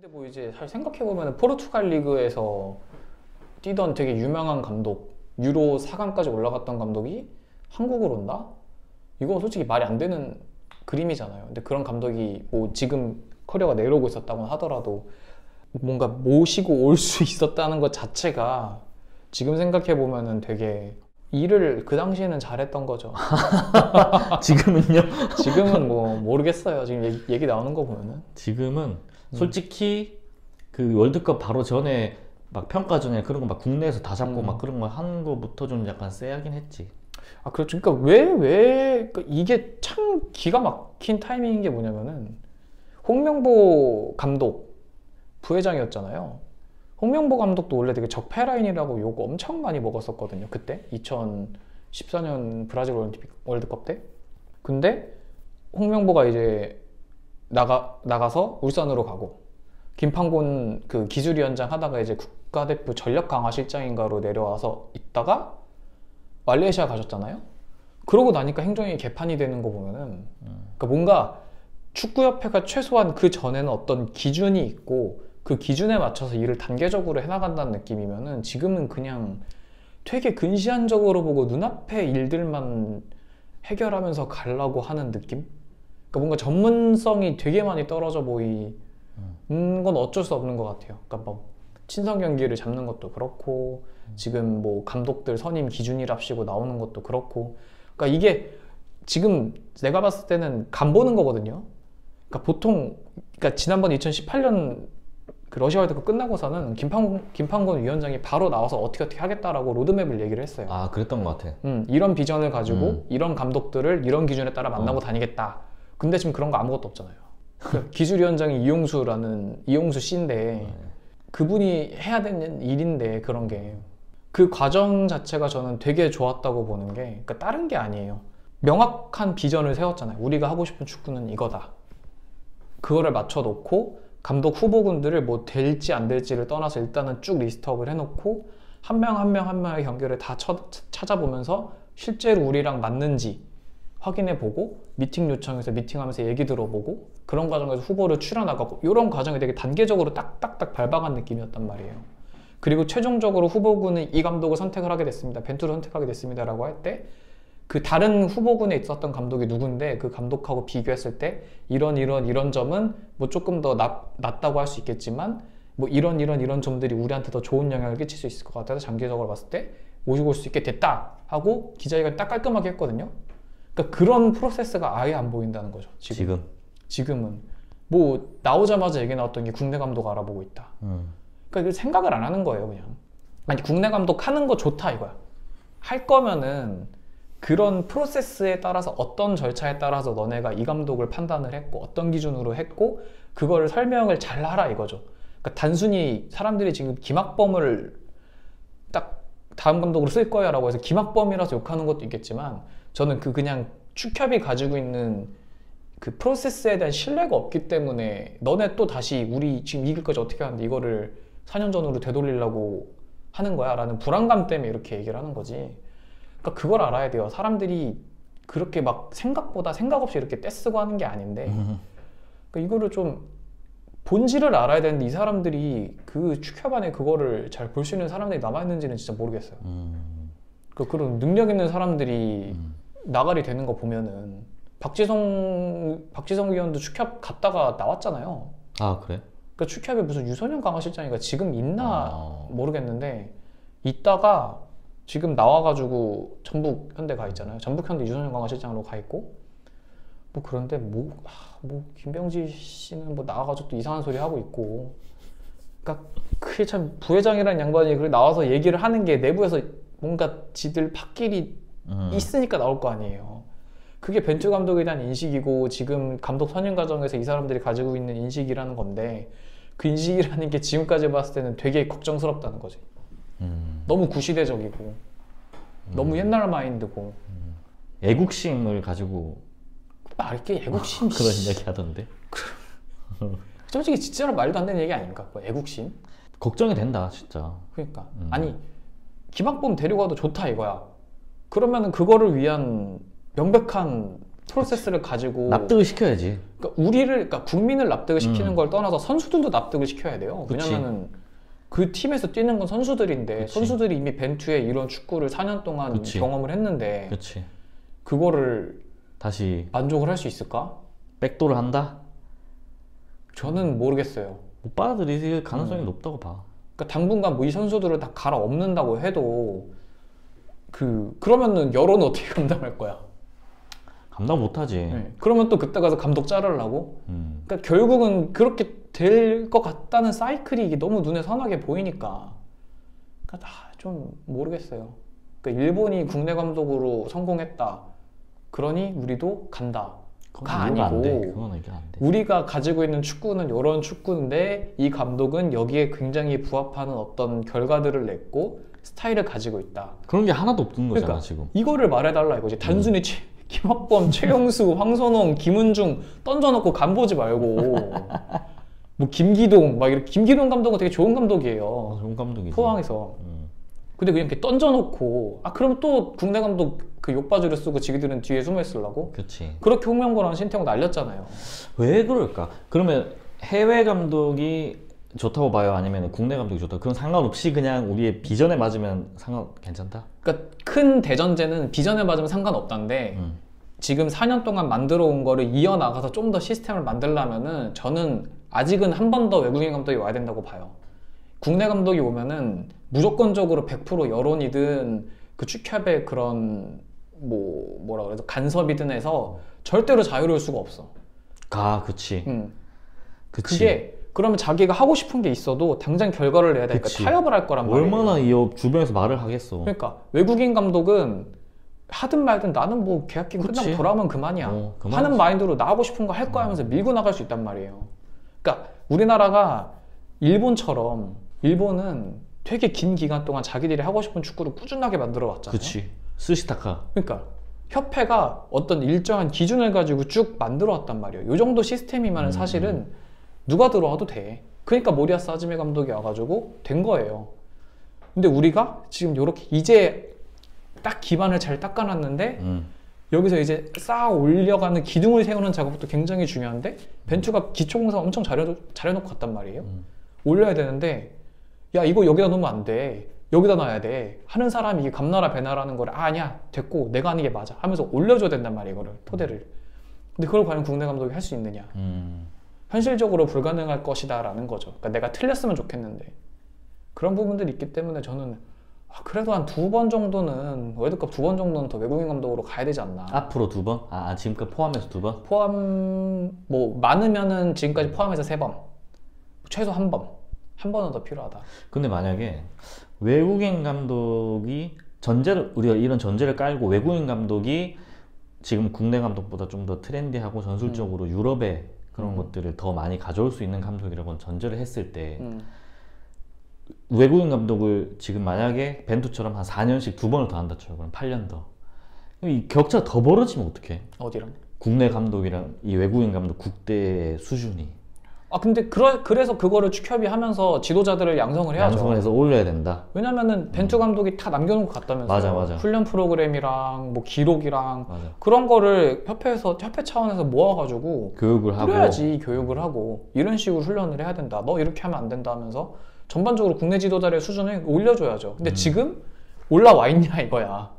근데 뭐 이제 사실 생각해보면 포르투갈 리그에서 뛰던 되게 유명한 감독, 유로 4강까지 올라갔던 감독이 한국으로 온다? 이거 솔직히 말이 안 되는 그림이잖아요. 근데 그런 감독이 뭐 지금 커리어가 내려오고 있었다고는 하더라도 뭔가 모시고 올 수 있었다는 것 자체가 지금 생각해보면은 되게 일을 그 당시에는 잘했던 거죠. 지금은요? 지금은 뭐 모르겠어요. 지금 얘기 나오는 거 보면은. 지금은 솔직히 그 월드컵 바로 전에 막 평가 전에 그런 거 막 국내에서 다 잡고 막 그런 거 한 거부터 좀 약간 쎄하긴 했지. 아, 그렇죠. 그러니까 그러니까 이게 참 기가 막힌 타이밍인 게 뭐냐면은 홍명보 감독 부회장이었잖아요. 홍명보 감독도 원래 되게 적폐라인이라고 욕 엄청 많이 먹었었거든요. 그때 2014년 브라질 올림픽 월드컵 때. 근데 홍명보가 이제 나가서 울산으로 가고 김판곤 그 기술위원장 하다가 이제 국가대표 전력 강화 실장인가로 내려와서 있다가 말레이시아 가셨잖아요. 그러고 나니까 행정이 개판이 되는 거 보면은 그러니까 뭔가 축구협회가 최소한 그 전에는 어떤 기준이 있고 그 기준에 맞춰서 일을 단계적으로 해나간다는 느낌이면은 지금은 그냥 되게 근시안적으로 보고 눈앞의 일들만 해결하면서 가려고 하는 느낌? 그러니까 뭔가 전문성이 되게 많이 떨어져 보이는 건 어쩔 수 없는 것 같아요. 그러니까 뭐 친선 경기를 잡는 것도 그렇고 지금 뭐 감독들 선임 기준이랍시고 나오는 것도 그렇고 그러니까 이게 지금 내가 봤을 때는 간 보는 거거든요. 그러니까 보통 그러니까 지난번 2018년 그 러시아 월드컵 끝나고서는 김판곤 위원장이 바로 나와서 어떻게 하겠다라고 로드맵을 얘기를 했어요. 아, 그랬던 것 같아. 이런 비전을 가지고 이런 감독들을 이런 기준에 따라 만나고 다니겠다. 근데 지금 그런 거 아무것도 없잖아요. 그 기술위원장이 이용수 씨인데 그분이 해야 되는 일인데 그런 게 그 과정 자체가 저는 되게 좋았다고 보는 게 그러니까 다른 게 아니에요. 명확한 비전을 세웠잖아요. 우리가 하고 싶은 축구는 이거다. 그거를 맞춰놓고 감독 후보군들을 뭐 될지 안 될지를 떠나서 일단은 쭉 리스트업을 해놓고 한 명 한 명 한 명의 경기를 다 찾아보면서 실제로 우리랑 맞는지 확인해보고 미팅 요청해서 미팅하면서 얘기 들어보고 그런 과정에서 후보를 추려나가고 이런 과정이 되게 단계적으로 딱딱딱 밟아간 느낌이었단 말이에요. 그리고 최종적으로 후보군은 이 감독을 선택을 하게 됐습니다. 벤투를 선택하게 됐습니다. 라고 할 때 그 다른 후보군에 있었던 감독이 누군데 그 감독하고 비교했을 때 이런 점은 뭐 조금 더 낫다고 할 수 있겠지만 뭐 이런 점들이 우리한테 더 좋은 영향을 끼칠 수 있을 것 같아서 장기적으로 봤을 때 모시고 올 수 있게 됐다 하고 기자회견 딱 깔끔하게 했거든요. 그러니까 그런 프로세스가 아예 안 보인다는 거죠. 지금은 뭐 나오자마자 얘기 나왔던 게 국내 감독 알아보고 있다. 그러니까 생각을 안 하는 거예요. 그냥 아니 국내 감독 하는 거 좋다 이거야. 할 거면은 그런 프로세스에 따라서 어떤 절차에 따라서 너네가 이 감독을 판단을 했고 어떤 기준으로 했고 그거를 설명을 잘 하라 이거죠. 그러니까 단순히 사람들이 지금 김학범을 딱 다음 감독으로 쓸 거야 라고 해서 김학범이라서 욕하는 것도 있겠지만 저는 그냥 축협이 가지고 있는 그 프로세스에 대한 신뢰가 없기 때문에 너네 또 다시 우리 지금 이길 거지 어떻게 하는데 이거를 4년 전으로 되돌리려고 하는 거야 라는 불안감 때문에 이렇게 얘기를 하는 거지. 그러니까 그걸 알아야 돼요. 사람들이 그렇게 막 생각보다 생각 없이 이렇게 떼쓰고 하는 게 아닌데 그러니까 이거를 좀 본질을 알아야 되는데 이 사람들이 그 축협 안에 그거를 잘 볼 수 있는 사람들이 남아있는지는 진짜 모르겠어요. 그러니까 그런 능력 있는 사람들이 나가리 되는 거 보면은 박지성 위원도 축협 갔다가 나왔잖아요. 아, 그래? 그러니까 축협에 무슨 유소년 강화 실장이가 지금 있나 모르겠는데 있다가 지금 나와가지고 전북 현대 가 있잖아요. 전북 현대 유소년 강화 실장으로 가 있고 뭐 그런데 뭐 김병지 씨는 뭐 나와가지고 또 이상한 소리 하고 있고 그러니까 그게 참 부회장이라는 양반이 그래 나와서 얘기를 하는 게 내부에서 뭔가 지들 팥길이 있으니까 나올 거 아니에요. 그게 벤투 감독에 대한 인식이고 지금 감독 선임 과정에서 이 사람들이 가지고 있는 인식이라는 건데 그 인식이라는 게 지금까지 봤을 때는 되게 걱정스럽다는 거지. 너무 구시대적이고 너무 옛날 마인드고 애국심을 가지고 말게 애국심 그런 이야기 하던데. 솔직히 진짜로 말도 안 되는 얘기 아닙니까? 뭐 애국심? 걱정이 된다 진짜. 그러니까 아니 김학범 데리고 와도 좋다 이거야. 그러면은 그거를 위한 명백한 프로세스를 가지고 납득을 시켜야지. 그러니까 국민을 납득을 시키는 걸 떠나서 선수들도 납득을 시켜야 돼요. 그치. 왜냐면은 그 팀에서 뛰는 건 선수들인데 그치. 선수들이 이미 벤투에 이런 축구를 4년 동안 그치. 경험을 했는데 그렇지. 그거를 다시 만족을 할 수 있을까? 백도를 한다? 저는 모르겠어요. 못 받아들일 가능성이 높다고 봐. 그러니까 당분간 뭐 이 선수들을 다 갈아엎는다고 해도 그러면은 여론은 어떻게 감당할 거야? 감당 못하지. 네. 그러면 또 그때 가서 감독 자르려고? 음. 그러니까 결국은 그렇게 될 것 같다는 사이클이 이게 너무 눈에 선하게 보이니까 그러니까 좀 모르겠어요. 그러니까 일본이 국내 감독으로 성공했다. 그러니 우리도 간다. 가 이해가 안 돼. 아니고 그건 이게 안 돼. 우리가 가지고 있는 축구는 이런 축구인데 이 감독은 여기에 굉장히 부합하는 어떤 결과들을 냈고 스타일을 가지고 있다. 그런 게 하나도 없는 거잖아 그러니까 지금. 이거를 말해달라 이거지. 단순히 김학범, 최영수, 황선홍, 김은중 던져놓고 간 보지 말고 뭐 김기동 막 이렇게. 김기동 감독은 되게 좋은 감독이에요. 좋은 감독이지. 포항에서. 근데 그냥 이렇게 던져놓고 그럼 또 국내 감독 그 욕바지를 쓰고 지기들은 뒤에 숨어 있으려고? 그렇지. 그렇게 홍명보랑 신태용 날렸잖아요. 왜 그럴까? 그러면 해외 감독이 좋다고 봐요? 아니면 국내 감독이 좋다? 그건 상관없이 그냥 우리의 비전에 맞으면 괜찮다? 그러니까 큰 대전제는 비전에 맞으면 상관없다는데 지금 4년 동안 만들어 온 거를 이어나가서 좀 더 시스템을 만들려면은 저는 아직은 한 번 더 외국인 감독이 와야 된다고 봐요. 국내 감독이 오면은 무조건적으로 100% 여론이든 그 축협의 그런 뭐라 그래서 간섭이든 해서 절대로 자유로울 수가 없어. 그치. 그치. 그게 그러면 자기가 하고 싶은 게 있어도 당장 결과를 내야 되니까 그치. 타협을 할 거란 말이에요. 얼마나 이 주변에서 말을 하겠어. 그러니까 외국인 감독은 하든 말든 나는 뭐 계약 기간 그치. 끝나고 돌아오면 그만이야. 그만이지. 하는 마인드로 나 하고 싶은 거 할 거야 하면서 밀고 나갈 수 있단 말이에요. 그러니까 우리나라가 일본처럼 일본은 되게 긴 기간 동안 자기들이 하고 싶은 축구를 꾸준하게 만들어 왔잖아요. 그치. 스시타카. 그러니까 협회가 어떤 일정한 기준을 가지고 쭉 만들어 왔단 말이에요. 이 정도 시스템이면 사실은 누가 들어와도 돼. 그러니까 모리아스 하즈메 감독이 와가지고 된 거예요. 근데 우리가 지금 이렇게 이제 딱 기반을 잘 닦아놨는데 여기서 이제 쌓아 올려가는 기둥을 세우는 작업도 굉장히 중요한데 벤투가 기초공사 엄청 잘해놓고 갔단 말이에요. 올려야 되는데 야 이거 여기다 놓으면 안 돼. 여기다 놔야 돼. 하는 사람이 이게 감나라 배나라는 거를 아니야 됐고 내가 하는 게 맞아 하면서 올려줘야 된단 말이에요. 이거를 토대를. 근데 그걸 과연 국내 감독이 할 수 있느냐. 현실적으로 불가능할 것이다 라는 거죠. 그러니까 내가 틀렸으면 좋겠는데 그런 부분들이 있기 때문에 저는 그래도 한 2번 정도는 월드컵 2번 정도는 더 외국인 감독으로 가야 되지 않나. 앞으로 2번? 지금까지 포함해서 2번? 포함 뭐 많으면은 지금까지 포함해서 3번 최소 1번 한 번은 더 필요하다. 근데 만약에 외국인 감독이 우리가 이런 전제를 깔고 외국인 감독이 지금 국내 감독보다 좀 더 트렌디하고 전술적으로 유럽의 그런 것들을 더 많이 가져올 수 있는 감독이라고 전제를 했을 때 외국인 감독을 지금 만약에 벤투처럼 한 4년씩 2번을 더 한다 쳐요. 그럼 8년 더. 이 격차가 더 벌어지면 어떡해? 어디랑? 국내 감독이랑 이 외국인 감독 국대의 수준이. 근데 그래서 그거를 축협이 하면서 지도자들을 양성을 해야죠. 양성을 해서 올려야 된다. 왜냐면은 벤투 감독이 다 남겨놓고 갔다면서요. 맞아. 훈련 프로그램이랑 뭐 기록이랑 맞아. 그런 거를 협회 차원에서 모아가지고 교육을 하고 뿌려야지. 교육을 하고 이런 식으로 훈련을 해야 된다. 너 이렇게 하면 안 된다 하면서 전반적으로 국내 지도자의 수준을 올려줘야죠. 근데 지금 올라와 있냐 이거야.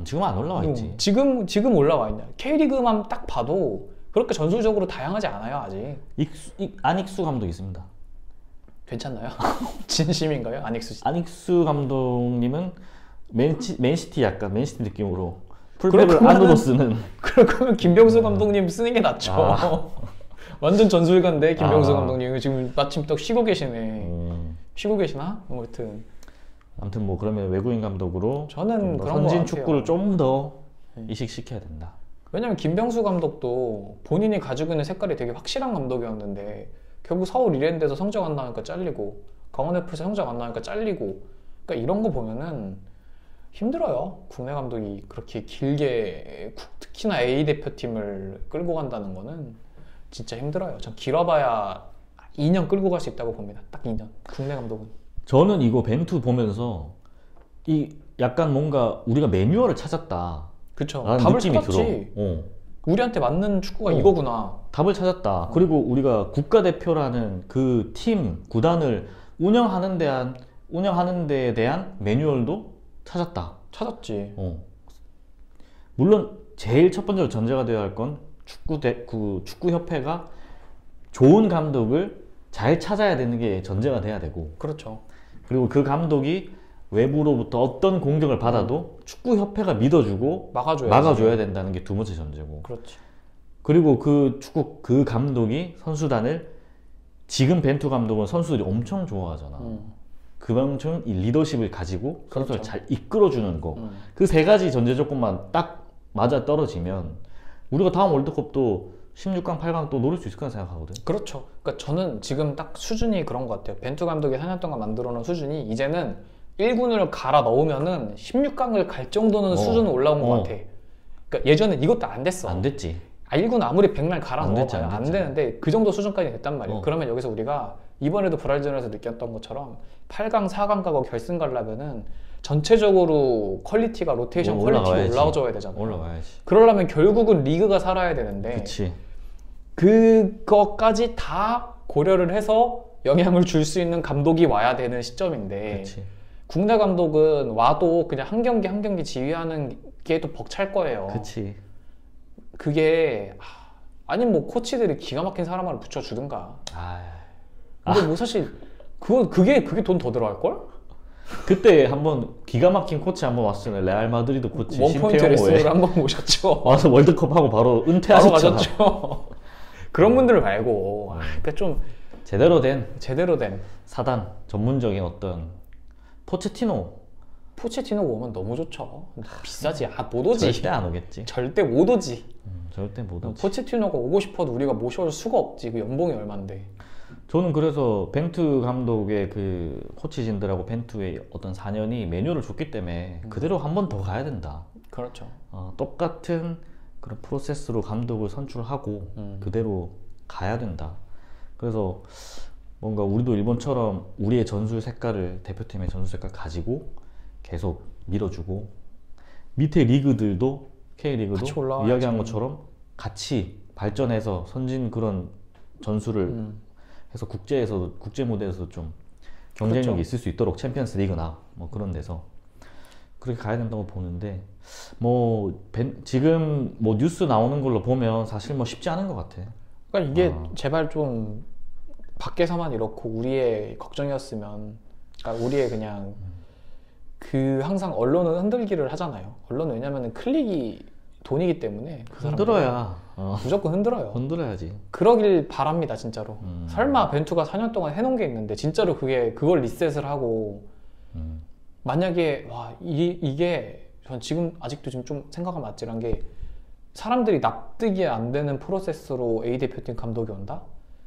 지금 안 올라와 있지. 지금 올라와 있냐. K리그만 딱 봐도 그렇게 전술적으로 다양하지 않아요 아직. 안익수 감독 있습니다. 괜찮나요? 진심인가요? 안익수 감독님은 맨시티 약간 맨시티 느낌으로 풀백을 안으로 쓰는. 그럴 거면 김병수 감독님 쓰는 게 낫죠. 완전 전술가인데 김병수 감독님 지금 마침 또 쉬고 계시네. 쉬고 계시나? 아무튼 뭐 그러면 외국인 감독으로 저는 그런 선진 축구를 좀 더 이식시켜야 된다. 왜냐면 김병수 감독도 본인이 가지고 있는 색깔이 되게 확실한 감독이었는데 결국 서울 이랜드에서 성적 안 나오니까 잘리고 강원 FC에서 성적 안 나오니까 잘리고 그러니까 이런 거 보면은 힘들어요. 국내 감독이 그렇게 길게 특히나 A 대표팀을 끌고 간다는 거는 진짜 힘들어요. 전 길어봐야 2년 끌고 갈 수 있다고 봅니다. 딱 2년. 국내 감독은. 저는 이거 벤투 보면서 약간 뭔가 우리가 매뉴얼을 찾았다. 그쵸. 라는 답을 느낌이 찾았지. 들어. 우리한테 맞는 축구가 이거구나. 답을 찾았다. 그리고 우리가 국가대표라는 그 팀, 구단을 운영하는 데에 대한 매뉴얼도 찾았다. 찾았지. 물론 제일 첫 번째로 전제가 되어야 할 건 축구협회가 좋은 감독을 잘 찾아야 되는 게 전제가 돼야 되고, 그렇죠. 그리고 그 감독이 외부로부터 어떤 공격을 받아도 축구협회가 믿어주고 막아줘야 된다는 게 두 번째 전제고. 그렇지. 그리고 그 감독이 선수단을, 지금 벤투 감독은 선수들이 엄청 좋아하잖아. 그만큼 이 리더십을 가지고 선수를 잘 이끌어주는 거. 그 세 가지 전제 조건만 딱 맞아 떨어지면 우리가 다음 월드컵도 16강, 8강 또 노릴 수 있을 거라 생각하거든. 그렇죠. 그러니까 저는 지금 딱 수준이 그런 것 같아요. 벤투 감독이 4년 동안 만들어 놓은 수준이 이제는 1군을 갈아 넣으면은 16강을 갈 정도는 수준은 올라온 것 같아. 그러니까 예전엔 이것도 안 됐어. 안 됐지. 1군 아무리 100날 갈아 넣어봐야 안 되는데 그 정도 수준까지 됐단 말이에요. 그러면 여기서 우리가 이번에도 브라질전에서 느꼈던 것처럼 8강, 4강 가고 결승 가려면은 전체적으로 퀄리티가, 로테이션 퀄리티가 올라와줘야 되잖아. 올라가야지. 그러려면 결국은 리그가 살아야 되는데 그치. 그것까지 다 고려를 해서 영향을 줄 수 있는 감독이 와야 되는 시점인데, 그치. 국내 감독은 와도 그냥 한 경기 한 경기 지휘하는 게 또 벅찰 거예요. 그치. 그게 아니 뭐 코치들이 기가 막힌 사람 하나 붙여주든가. 근데 뭐 사실 그게 돈 더 들어갈 걸? 그때 한번 기가 막힌 코치 한번 왔잖아요. 레알 마드리드 코치 원포인트 레슨을 한번 모셨죠. 와서 월드컵 하고 바로 바로 은퇴하셨잖아. 가셨죠. 그런 분들 말고 그러니까 좀 제대로 된 사단, 전문적인 어떤 포체티노가 오면 너무 좋죠. 비싸지. 못 오지. 절대 안 오겠지. 절대 못 오지. 절대 못 오지. 포체티노가 오고 싶어도 우리가 모셔올 수가 없지. 그 연봉이 얼만데. 저는 그래서 벤투 감독의 그 코치진들하고 벤투의 어떤 4년이 매뉴얼을 줬기 때문에 그대로 한 번 더 가야 된다. 그렇죠. 똑같은 그런 프로세스로 감독을 선출하고 그대로 가야 된다. 그래서 뭔가 우리도 일본처럼 우리의 전술 색깔을, 대표팀의 전술 색깔 가지고 계속 밀어주고, 밑에 리그들도 K리그도 이야기한 것처럼 같이 발전해서 선진 그런 전술을 해서 국제 무대에서 좀 경쟁력이 그렇죠. 있을 수 있도록, 챔피언스 리그나 뭐 그런 데서 그렇게 가야 된다고 보는데, 뭐 지금 뭐 뉴스 나오는 걸로 보면 사실 뭐 쉽지 않은 것 같아. 그러니까 이게 제발 좀 밖에서만 이렇고 우리의 걱정이었으면, 그러니까 우리의 그냥 항상 언론은 흔들기를 하잖아요. 언론은 왜냐면은 클릭이 돈이기 때문에 흔들어야 무조건 흔들어요. 흔들어야지. 그러길 바랍니다, 진짜로. 설마 벤투가 4년 동안 해놓은 게 있는데 진짜로 그걸 리셋을 하고 만약에 이게 전 지금 아직도 좀 생각하면 아찔한 게, 사람들이 납득이 안 되는 프로세스로 A 대표팀 감독이 온다?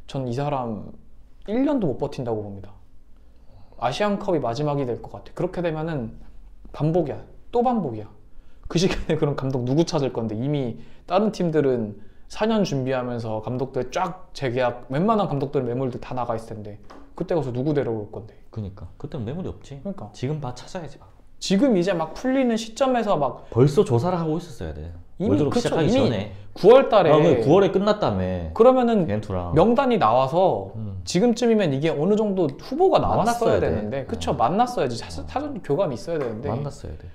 전 이 사람 1년도 못 버틴다고 봅니다. 아시안컵이 마지막이 될 것 같아. 그렇게 되면은 반복이야. 또 반복이야. 그 시간에 그런 감독 누구 찾을 건데, 이미 다른 팀들은 4년 준비하면서 감독들 쫙 재계약, 웬만한 감독들 매물들 다 나가 있을 텐데 그때 가서 누구 데려올 건데. 그러니까 그때는 매물이 없지. 그러니까 지금 찾아야지. 지금 이제 막 풀리는 시점에서 막 벌써 조사를 하고 있었어야 돼. 이미 월드컵 시작하기 전에. 9월 달에 9월에 끝났다며. 그러면은 벤투랑 명단이 나와서 지금쯤이면 이게 어느 정도 후보가 나왔어야 돼. 되는데, 그쵸? 만났어야지. 사전 교감이 있어야 되는데. 만났어야 돼.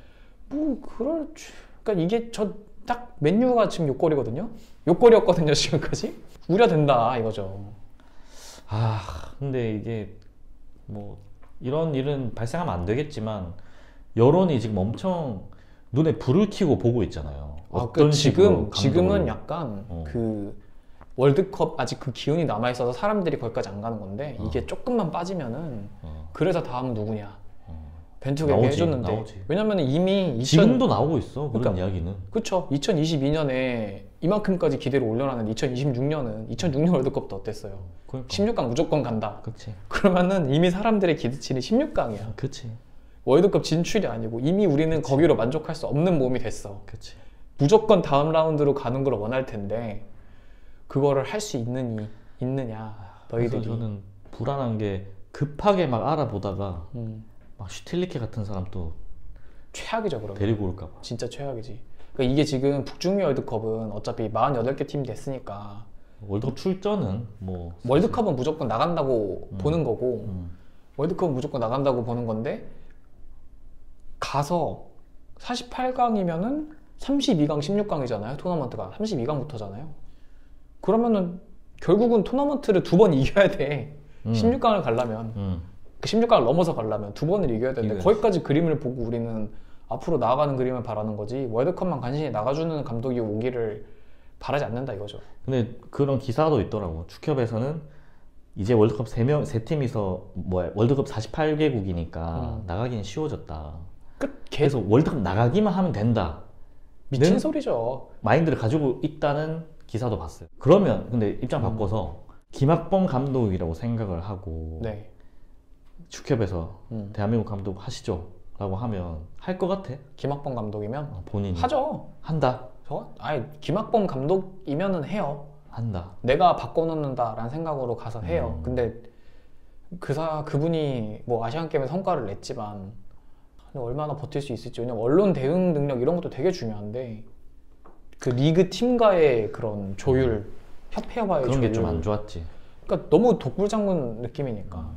뭐 그러니까 이게 딱 맨유가 지금 욕거리거든요. 욕거리였거든요 지금까지. 우려된다 이거죠. 근데 이게 뭐 이런 일은 발생하면 안 되겠지만 여론이 지금 엄청 눈에 불을 켜고 보고 있잖아요. 어떤 식으로 지금은 약간 그 월드컵 아직 그 기운이 남아 있어서 사람들이 거기까지 안 가는 건데, 이게 조금만 빠지면은 그래서 다음은 누구냐. 벤투가 얘기해줬는데. 나오지. 왜냐면 이미 지금도 나오고 있어. 그런 이야기는. 그쵸. 2022년에 이만큼까지 기대를 올려놨는데 2026년 월드컵도 어땠어요? 그러니까. 16강 무조건 간다. 그치. 그러면은 이미 사람들의 기대치는 16강이야. 그치. 월드컵 진출이 아니고 이미 우리는 거기로 만족할 수 없는 몸이 됐어. 그치. 무조건 다음 라운드로 가는 걸 원할 텐데 그거를 할 수 있느냐 너희들이. 그래서 저는 불안한 게, 급하게 막 알아보다가 막 슈틸리케 같은 사람 또 최악이죠. 그러면 데리고 올까 봐. 진짜 최악이지. 그러니까 이게 지금 북중미 월드컵은 어차피 48개 팀이 됐으니까 월드컵 출전은 뭐 월드컵은 무조건 나간다고 보는 거고 월드컵은 무조건 나간다고 보는 건데 가서 48강이면은 32강, 16강이잖아요. 토너먼트가 32강부터잖아요. 그러면은 결국은 토너먼트를 2번 이겨야 돼. 16강을 가려면 그 16강을 넘어서 가려면 2번을 이겨야 되는데 거기까지 그림을 보고 우리는 앞으로 나아가는 그림을 바라는 거지 월드컵만 간신히 나가주는 감독이 오기를 바라지 않는다 이거죠. 근데 그런 기사도 있더라고. 축협에서는 이제 월드컵 3팀이서 월드컵 48개국이니까 나가기는 쉬워졌다. 그래서 월드컵 나가기만 하면 된다. 미친 소리죠. 마인드를 가지고 있다는 기사도 봤어요. 그러면 근데 입장 바꿔서 김학범 감독이라고 생각을 하고 네. 축협에서 대한민국 감독 하시죠 라고 하면 할 것 같아? 김학범 감독이면 본인이 하죠. 한다? 아니 김학범 감독이면은 해요. 한다. 내가 바꿔놓는다라는 생각으로 가서 해요. 근데 그분이 뭐 아시안게임에 성과를 냈지만 얼마나 버틸 수 있을지. 왜냐면 언론 대응 능력 이런 것도 되게 중요한데 그 리그 팀과의 그런 조율, 협회와의 그런 조율 게 좀 안 좋았지. 그러니까 너무 독불장군 느낌이니까.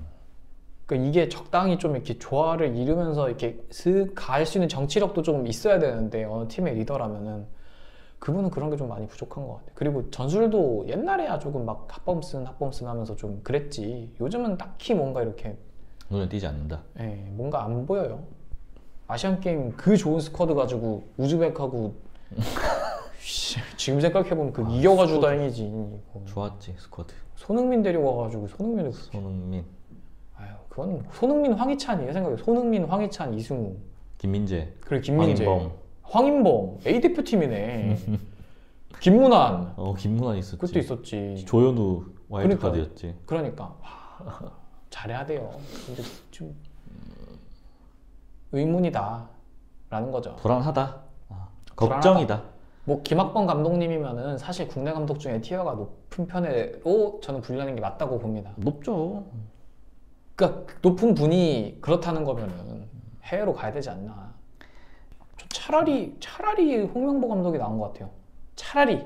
그러니까 이게 적당히 좀 이렇게 조화를 이루면서 이렇게 슥 갈 수 있는 정치력도 좀 있어야 되는데 어느 팀의 리더라면은 그분은 그런 게 좀 많이 부족한 것 같아요. 그리고 전술도 옛날에야 조금 막 합범슨 하면서 좀 그랬지. 요즘은 딱히 뭔가 이렇게 눈에 띄지 않는다. 예, 뭔가 안 보여요. 아시안게임 그 좋은 스쿼드 가지고 우즈벡하고 지금 생각해보면 그 이겨가지고 다행이지. 좋았지 스쿼드. 손흥민 데려와가지고 손흥민 아유 그건 손흥민 황희찬이에요 생각해. 손흥민 황희찬 이승우 김민재 그리고 김민재 황인범 A 대표팀이네. 김문환 김문환 있었지. 그것도 있었지. 조현우 와일드카드였지. 그러니까 와, 잘해야 돼요. 근데 좀 의문이다 라는 거죠. 불안하다. 걱정이다. 뭐 김학범 감독님이면은 사실 국내 감독 중에 티어가 높은 편으로 저는 분류하는 게 맞다고 봅니다. 높죠. 그러니까 높은 분이 그렇다는 거면은 해외로 가야 되지 않나. 차라리 홍명보 감독이 나온 것 같아요. 차라리.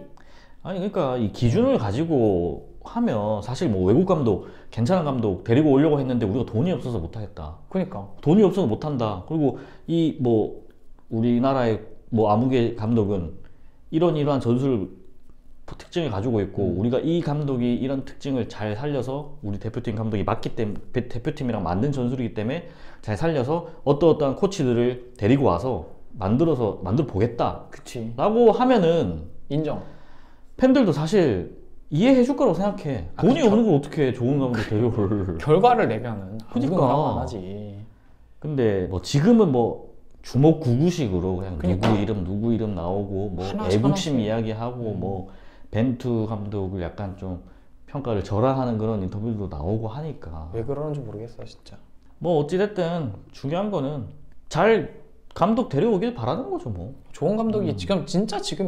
아니 그러니까 이 기준을 가지고 하면 사실 뭐 외국 감독 괜찮은 감독 데리고 오려고 했는데 우리가 돈이 없어서 못하겠다. 그러니까 돈이 없어서 못한다. 그리고 이 뭐 우리나라의 뭐 아무개 감독은 이러한 전술 특징을 가지고 있고 우리가 이 감독이 이런 특징을 잘 살려서 우리 대표팀 감독이 맞기 때문에 대표팀이랑 맞는 전술이기 때문에 잘 살려서 어떠한 코치들을 데리고 와서 만들어 보겠다. 그치. 라고 하면은 인정. 팬들도 사실 이해해 줄 거라고 생각해. 돈이 그쵸. 없는 걸 어떻게 좋은 감독 데려올. 결과를 내면은 그러니까. 안 하지. 근데 뭐 지금은 뭐 주먹 구구식으로 그냥 그러니까. 누구 이름 나오고 뭐 하나씩 애국심 하나씩. 이야기하고 뭐 벤투 감독을 약간 좀 평가를 절하하는 그런 인터뷰도 나오고 하니까 왜 그러는지 모르겠어 진짜. 뭐 어찌됐든 중요한 거는 잘 감독 데려오길 바라는 거죠 뭐. 좋은 감독이 지금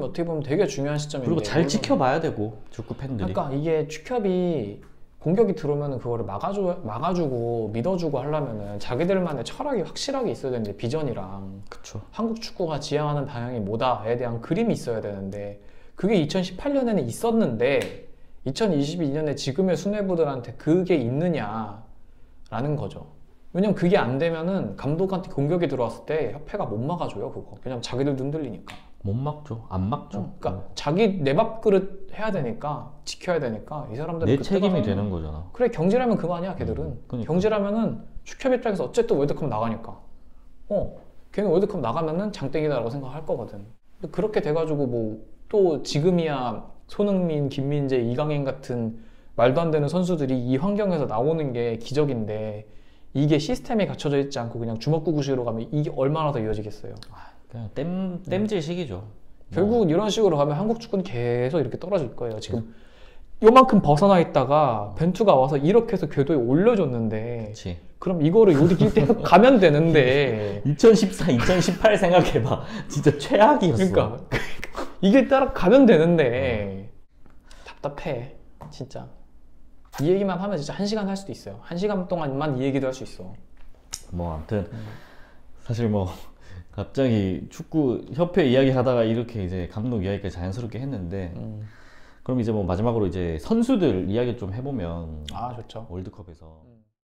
어떻게 보면 되게 중요한 시점인데 그리고 잘 지켜봐야 되고 축구 팬들이. 그러니까 이게 축협이 공격이 들어오면 그거를 막아주고 믿어주고 하려면은 자기들만의 철학이 확실하게 있어야 되는데 비전이랑 그쵸. 한국 축구가 지향하는 방향이 뭐다에 대한 그림이 있어야 되는데 그게 2018년에는 있었는데 2022년에 지금의 수뇌부들한테 그게 있느냐라는 거죠. 왜냐면 그게 안 되면은 감독한테 공격이 들어왔을 때 협회가 못 막아줘요 그거. 왜냐면 자기들도 흔들리니까. 못 막죠. 안 막죠. 그러니까 자기 내 밥그릇 해야 되니까 지켜야 되니까 이 사람들은 내 그때 책임이 가서는 되는 거잖아. 그래 경질하면 그만이야 걔들은. 그러니까. 경질하면은 축협 입장에서 어쨌든 월드컵 나가니까 걔는 월드컵 나가면은 장땡이다라고 생각할 거거든. 근데 그렇게 돼가지고 뭐 또 지금이야 손흥민, 김민재, 이강인 같은 말도 안 되는 선수들이 이 환경에서 나오는 게 기적인데 이게 시스템에 갖춰져 있지 않고 그냥 주먹구구식으로 가면 이게 얼마나 더 이어지겠어요. 그냥 땜질식이죠. 결국은 이런 식으로 가면 한국 축구는 계속 이렇게 떨어질 거예요. 지금 요만큼 벗어나 있다가 벤투가 와서 이렇게 해서 궤도에 올려줬는데 그치. 그럼 이거를 요리 길 가면 되는데 2014, 2018 생각해봐. 진짜 최악이었어. 그러니까 이게 따라가면 되는데 답답해 진짜. 이 얘기만 하면 진짜 1시간 할 수도 있어요. 1시간 동안만 이 얘기도 할 수 있어. 뭐 아무튼 사실 뭐 갑자기 축구 협회 이야기 하다가 이렇게 이제 감독 이야기까지 자연스럽게 했는데 그럼 이제 뭐 마지막으로 이제 선수들 이야기 좀 해보면 아, 좋죠. 월드컵에서